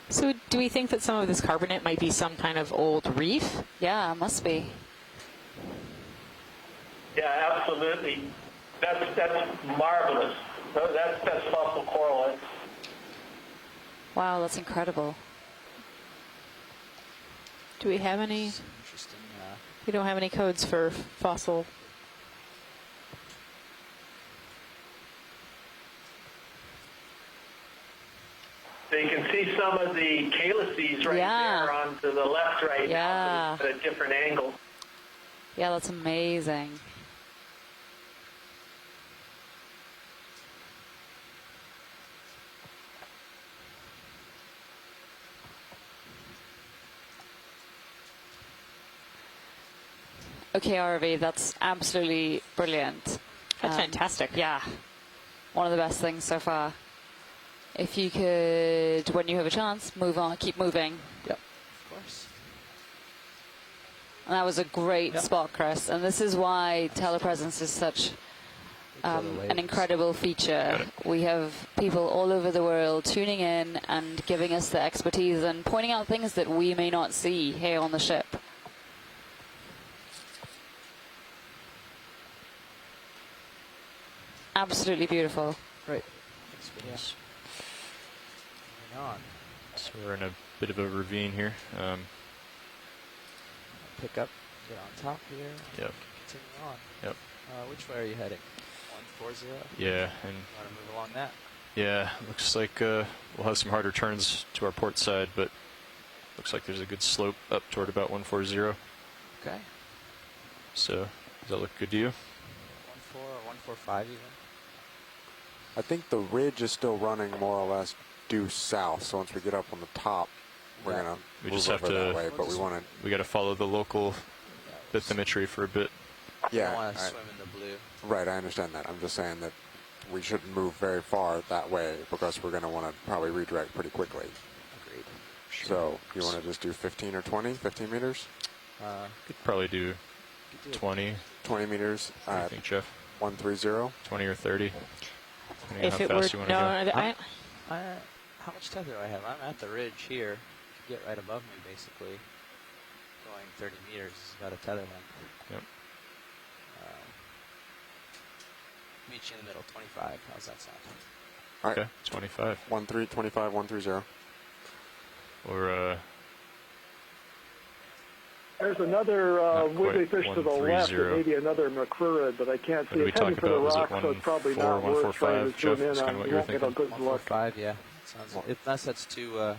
So do we think that some of this carbonate might be some kind of old reef? Yeah, must be. Yeah, absolutely. That's marvelous. That's fossil coral. Wow, that's incredible. Do we have any? Interesting. We don't have any codes for fossil. So you can see some of the calyces right there on to the left right now, but at a different angle. Yeah, that's amazing. Okay, ROV, that's absolutely brilliant. That's fantastic. Yeah, one of the best things so far. If you could, when you have a chance, move on, keep moving. Yep, of course. And that was a great spot, Chris. And this is why telepresence is such an incredible feature. We have people all over the world tuning in and giving us the expertise and pointing out things that we may not see here on the ship. Absolutely beautiful. Great. Thanks for this. Moving on. So we're in a bit of a ravine here. Pick up, get on top here. Yep. Continue on. Yep. Which way are you heading? 140? Yeah, and Want to move along that? yeah, looks like we'll have some harder turns to our port side, but looks like there's a good slope up toward about 140. Okay. So does that look good to you? 1.4 or 1.45 even. I think the ridge is still running more or less due south. So once we get up on the top, we're gonna We move just have over to. that way. But we want to. We got to follow the local bathymetry for a bit. Yeah. I want to swim in the blue. Right. I understand that. I'm just saying that we shouldn't move very far that way because we're going to want to probably redirect pretty quickly. Agreed. Sure. So you want to just do 15 or 20, 15 meters? Could probably do 20. 20 meters. What do you think, Jeff? 130. 20 or 30. Depending on If how it were fast you want to go. How much tether do I have? I'm at the ridge here. You get right above me, basically. Going 30 meters is about a tether length. Yep. Meet you in the middle, 25. How's that sound? All right. Okay, 25. 25, 130. Or There's another Not wiggly quite fish to the left, 130. and maybe another macrurid, but I can't What see. did we It's heading talk for the about? Was it rocks, so it's probably 1.4, not worth trying 1.45, to zoom Jeff? in That's kinda on. what You you were won't get a thinking? good look. 1.45, yeah. Sounds. Unless that's too,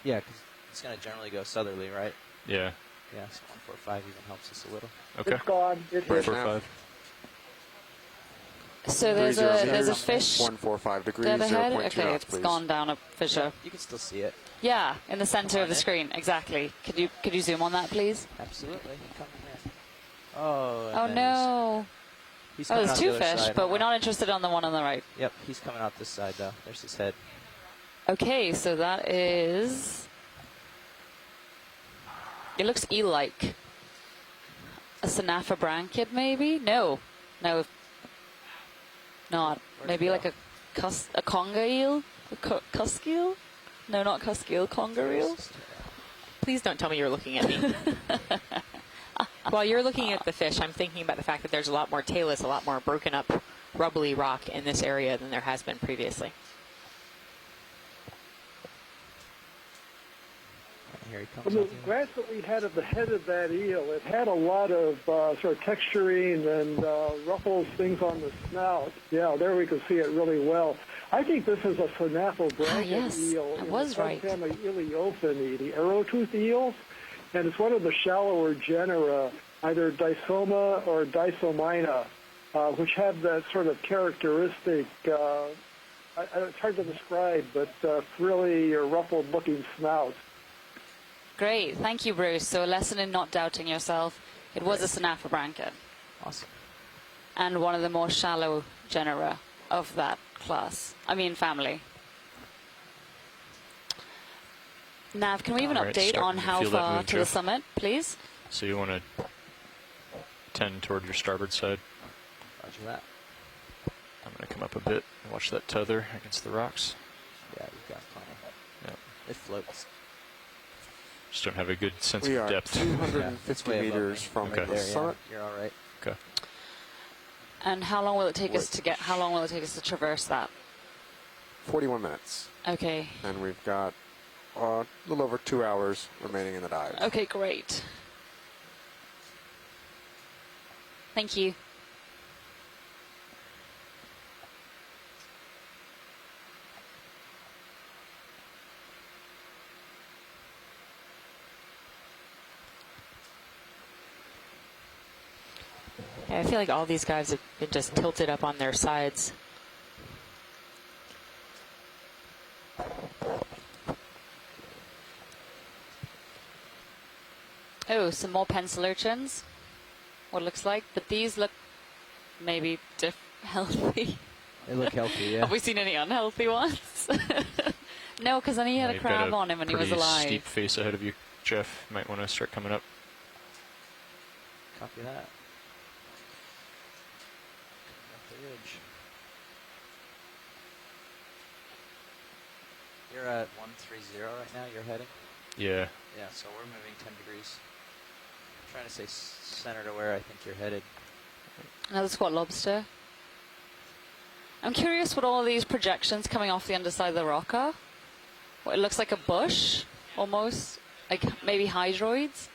yeah, because it's going to generally go southerly, right? yeah. Yeah, so 1.45 even helps us a little. Okay. It's gone. It hit. 1.45. So there's a fish 145 degrees, dead ahead. 0.2 Okay, knots, it's please. gone down a fissure. You can still see it. Yeah, in the center of the screen, exactly. Could you zoom on that, please? Absolutely. Come in. Oh. Oh no! He's Oh, coming there's out the two other fish, side. but we're not interested on the one on the right. Yep, he's coming out this side though. There's his head. Okay, so that is. It looks eel-like. A Synaphobranchid, maybe? No, not. Where'd Maybe it like go? a conger eel, cusk eel. No, not cusk eel, conger eel. Please don't tell me you're looking at me. While you're looking at the fish, I'm thinking about the fact that there's a lot more talus, a lot more broken up, rubbly rock in this area than there has been previously. Here he comes. From the out the other- glance that we had at the head of that eel, it had a lot of sort of texturing and ruffles, things on the snout. Yeah, there we can see it really well. I think this is a Synaphobranchid yes, eel. I in was the right. family Iliophini, the arrow-tooth eels, and it's one of the shallower genera, either Dysoma or Dysomina, which have that sort of characteristic. It's hard to describe, but frilly or ruffled-looking snout. Great, thank you, Bruce. So a lesson in not doubting yourself. It was a Synaphobranchid, Awesome. and one of the more shallow genera of that class. I mean, family. Nav, can we have an Alright, update starting on to how feel that far move, to the Jeff. summit, please? So you want to tend toward your starboard side. Roger that. I'm going to come up a bit and watch that tether against the rocks. Yeah, you've got plenty. Yep. It floats. Just don't have a good sense We of are depth. 250 way above meters me. from Okay. the There, yeah. summit. You're all right. Okay. And how long will it take us to get? How long will it take us to traverse that? 41 minutes. Okay. And we've got a little over 2 hours remaining in the dive. Okay, great. Thank you. Yeah, I feel like all these guys have been just tilted up on their sides. Oh, some more pencil urchins. What it looks like, but these look maybe healthy. They look healthy, yeah. Have we seen any unhealthy ones? No, because then he had a You've crab got on him when he was pretty alive. steep face ahead of you, Jeff. Might want to start coming up. Copy that. Up the ridge. You're at 130 right now, you're heading? Yeah. Yeah, so we're moving 10 degrees. I'm trying to stay center to where I think you're headed. Another squat lobster. I'm curious what all these projections coming off the underside of the rock are. What, it looks like a bush, almost. Like maybe hydroids.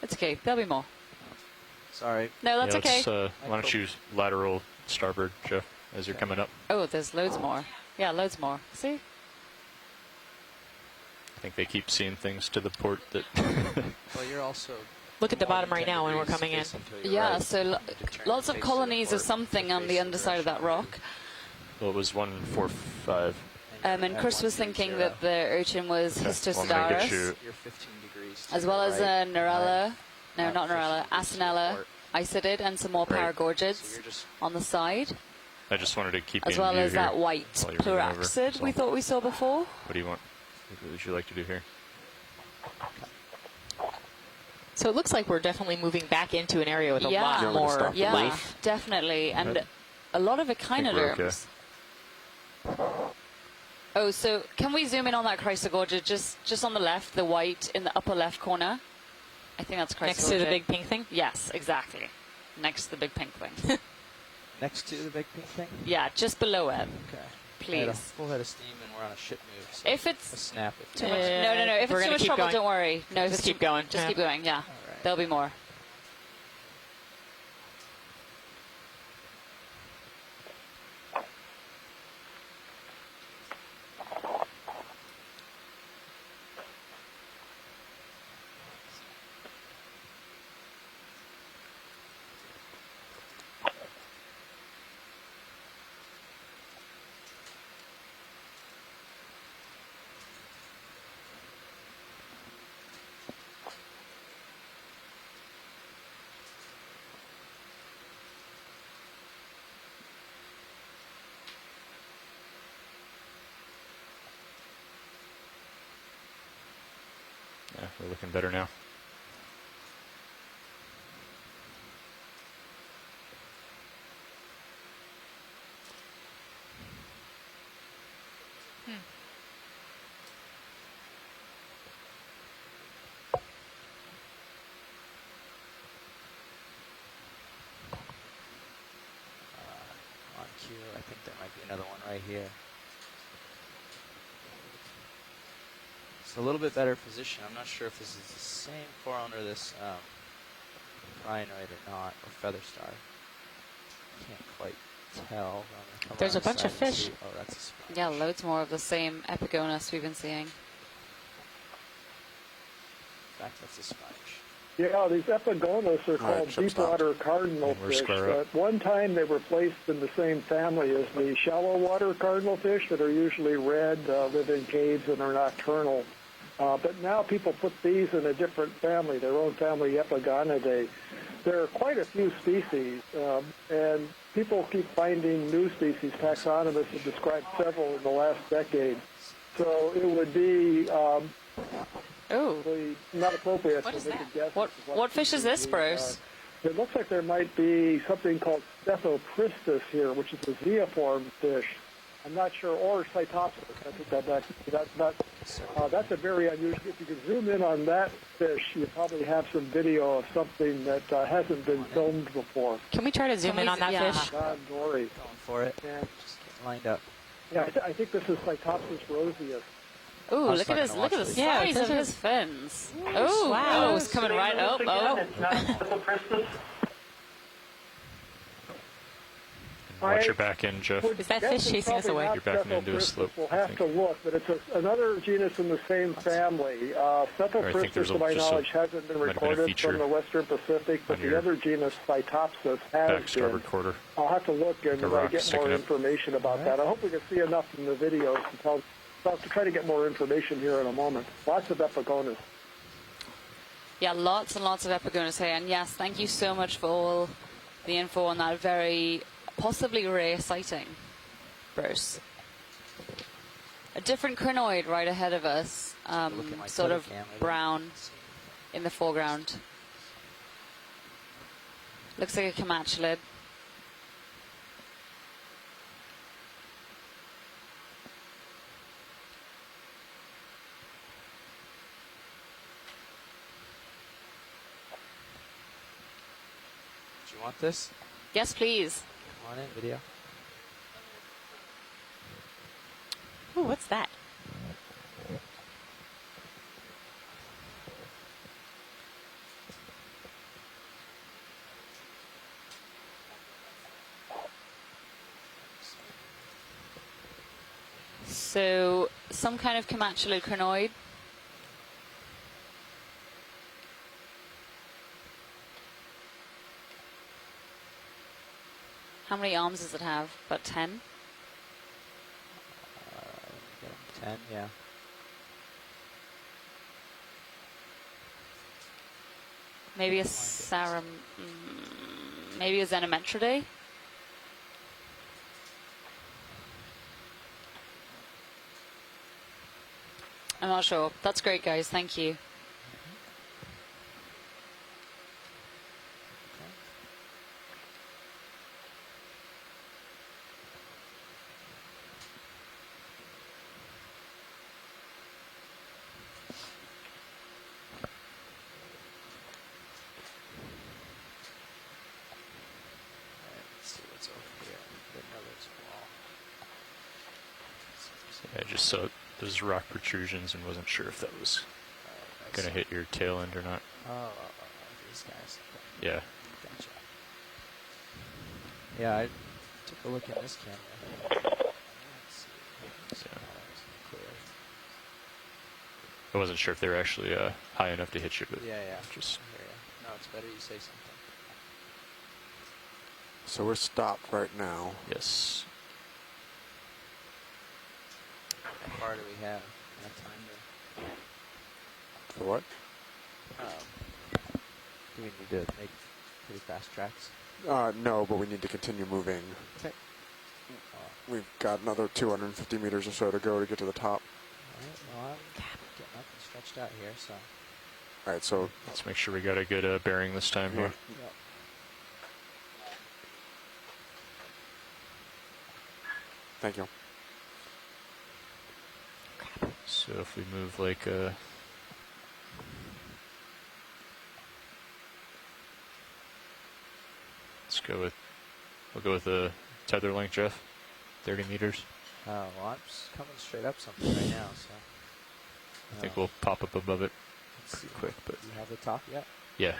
It's okay, there'll be more. Sorry. No, that's yeah, okay. Why don't you lateral starboard, Jeff, as you're coming up? Oh, there's loads more. Yeah, loads more. See? I think they keep seeing things to the port that... Well, you're also... Look at the bottom right now when we're coming in. Yeah, so lots of colonies of something on the underside of that rock. Well, it was 145. And Chris was thinking that the urchin was Okay, Histocedarus, well, I'm gonna get you- You're 15 degrees. as well as Narella, no, not Narella, Asinella, Isidid, and some more Right. paragorgids on the side, I just wanted to keep as you in well view as here that white while you're moving over, pluraxid so we thought we saw before. What do you want? What would you like to do here? So it looks like we're definitely moving back into an area with a lot more Yeah, life. definitely, and a lot of echinoderms. Oh, so can we zoom in on that Chrysogorgia just on the left, the white in the upper left corner? I think that's Chrysogorgia. Next to the big pink thing? Yes, exactly. Next to the big pink thing. Next to the big pink thing? Yeah, just below it. Okay. Please. I had a full head of steam and we're on a ship move. So If it's a snap it. too much, no. If We're it's too gonna much keep trouble, going. don't worry. No, if Just it's keep too- going. Just Yeah. keep going. Yeah, right. there'll be more. Yeah, we're looking better now. On cue, I think there might be another one right here. It's a little bit better position. I'm not sure if this is the same forerunner, this rhinoid or not, or feather star. Can't quite tell. There's a bunch of fish. Oh, that's a sponge. Yeah, loads more of the same Epigonus we've been seeing. In fact, that's a sponge. Yeah, these epigonus are called deep water cardinal We're fish. square up. At one time, they were placed in the same family as the shallow water cardinal fish that are usually red, live in caves, and are nocturnal. But now people put these in a different family, their own family, Epigonidae. There are quite a few species, and people keep finding new species. Taxonomists have described several in the last decade. So it would be really not appropriate What to is make that? a guess. What fish is this, Bruce? It looks like there might be something called Stephopristis here, which is a zeoform fish. I'm not sure, or Cytopsis. I think that's a very unusual. If you could zoom in on that fish, you probably have some video of something that hasn't been filmed before. Can we try to zoom in on that fish? God, Dory. Going for it. And, Just getting lined up. yeah, I think this is Cytopsis roseus. Ooh, was look at not his gonna look at watch the this. Yeah, size of those his fins. Oh, wow. oh, it's coming right up. Oh, It's not Stephopristis. Watch your back end, Jeff. Is that fish chasing us away? You're backing into a slope. We'll I have think. to look, but it's another genus in the same family. I think Cephophrystus, there's to my just a- knowledge, hasn't been might have been a recorded feature from the western Pacific, but on the your other genus, Phytopsis, has Back been. starboard quarter. I'll have to look and Like a rock get sticking more up. information about that. I hope we can see enough from the videos to try to get more information here in a moment. Lots of epigonus. Yeah, lots and lots of epigonus here. And yes, thank you so much for all the info on that very possibly rare sighting, Bruce. A different crinoid right ahead of us, Look at my sort cutter of cam, I didn't brown see in the foreground. Looks like a camatulid. Do you want this? Yes, please. Come on in, video. Ooh, what's that? So, some kind of camatulid crinoid. How many arms does it have? About 10? 10, yeah. Maybe a Sarum... maybe a Xenometridae? I'm not sure. That's great, guys. Thank you. Let's see what's over here. Didn't know there's a wall. I just saw those rock protrusions and wasn't sure if that was going to hit your tail end or not. Oh, these guys. Yeah. Gotcha. Yeah, I took a look in this camera. Let's see. Yeah. Clear. I wasn't sure if they were actually high enough to hit you, but Yeah. just I hear ya. No, it's better you say something. So we're stopped right now. yes. How far do we have? Enough time For what? to, do we need to make pretty fast tracks? No, but we need to continue moving. Okay. We've got another 250 meters or so to go to get to the top. Alright, well, I'm getting up and stretched out here, so. All right, so Let's make sure we got a good bearing this time here. Yep. thank you. So if we move like we'll go with a tether length, Jeff. 30 meters. Well, I'm just coming straight up something right now, so. I think we'll pop up above it Let's see. quick, but Do you have the top yet? yeah.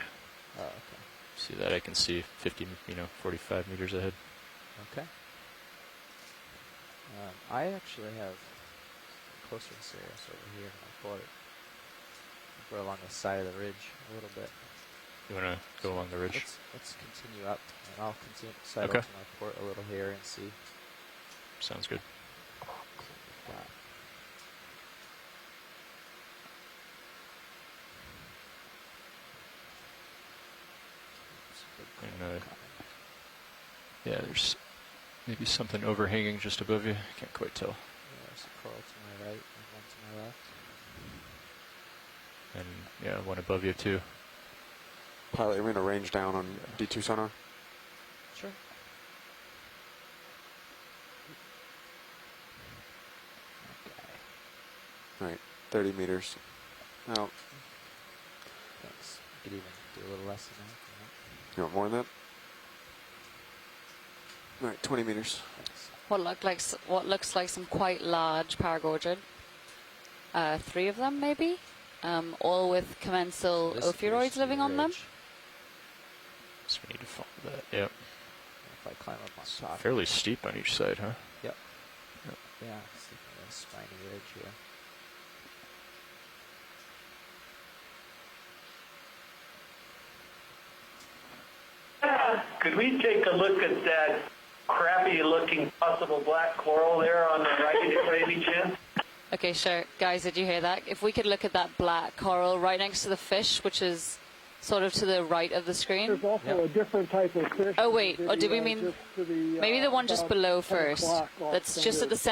Oh, okay. See that? I can see 50, 45 meters ahead. Okay. I actually have closer to Sirius over here in my port. We're along the side of the ridge a little bit. You want to go along the ridge? Let's continue up, and I'll continue side Okay. up to my port a little here and see. Sounds good. Got. And, yeah, there's maybe something overhanging just above you. I can't quite tell. Yeah, there's a coral to my right and one to my left. And yeah, one above you too. Pilot, you're going to range down on D2 sonar? Sure. All right, 30 meters. Now, Thanks. You could even do a little less than that. if you want. you want more than that? All right, 20 meters. Thanks. What looks like some quite large paragorgid. 3 of them, maybe? All with commensal This appears ophiuroids to be living the on them. ridge. So we need to follow that. Yep. if I climb up on top. Fairly steep on each side, huh? Yep. Yeah, it's like a spiny ridge here. Could we take a look at that crappy-looking possible black coral there on the right, by any chance? Okay, sure. Guys, did you hear that? If we could look at that black coral right next to the fish, which is sort of to the right of the screen. There's also a different type of fish. Oh, wait. Oh, did we mean maybe the one just below first? That's just at the center.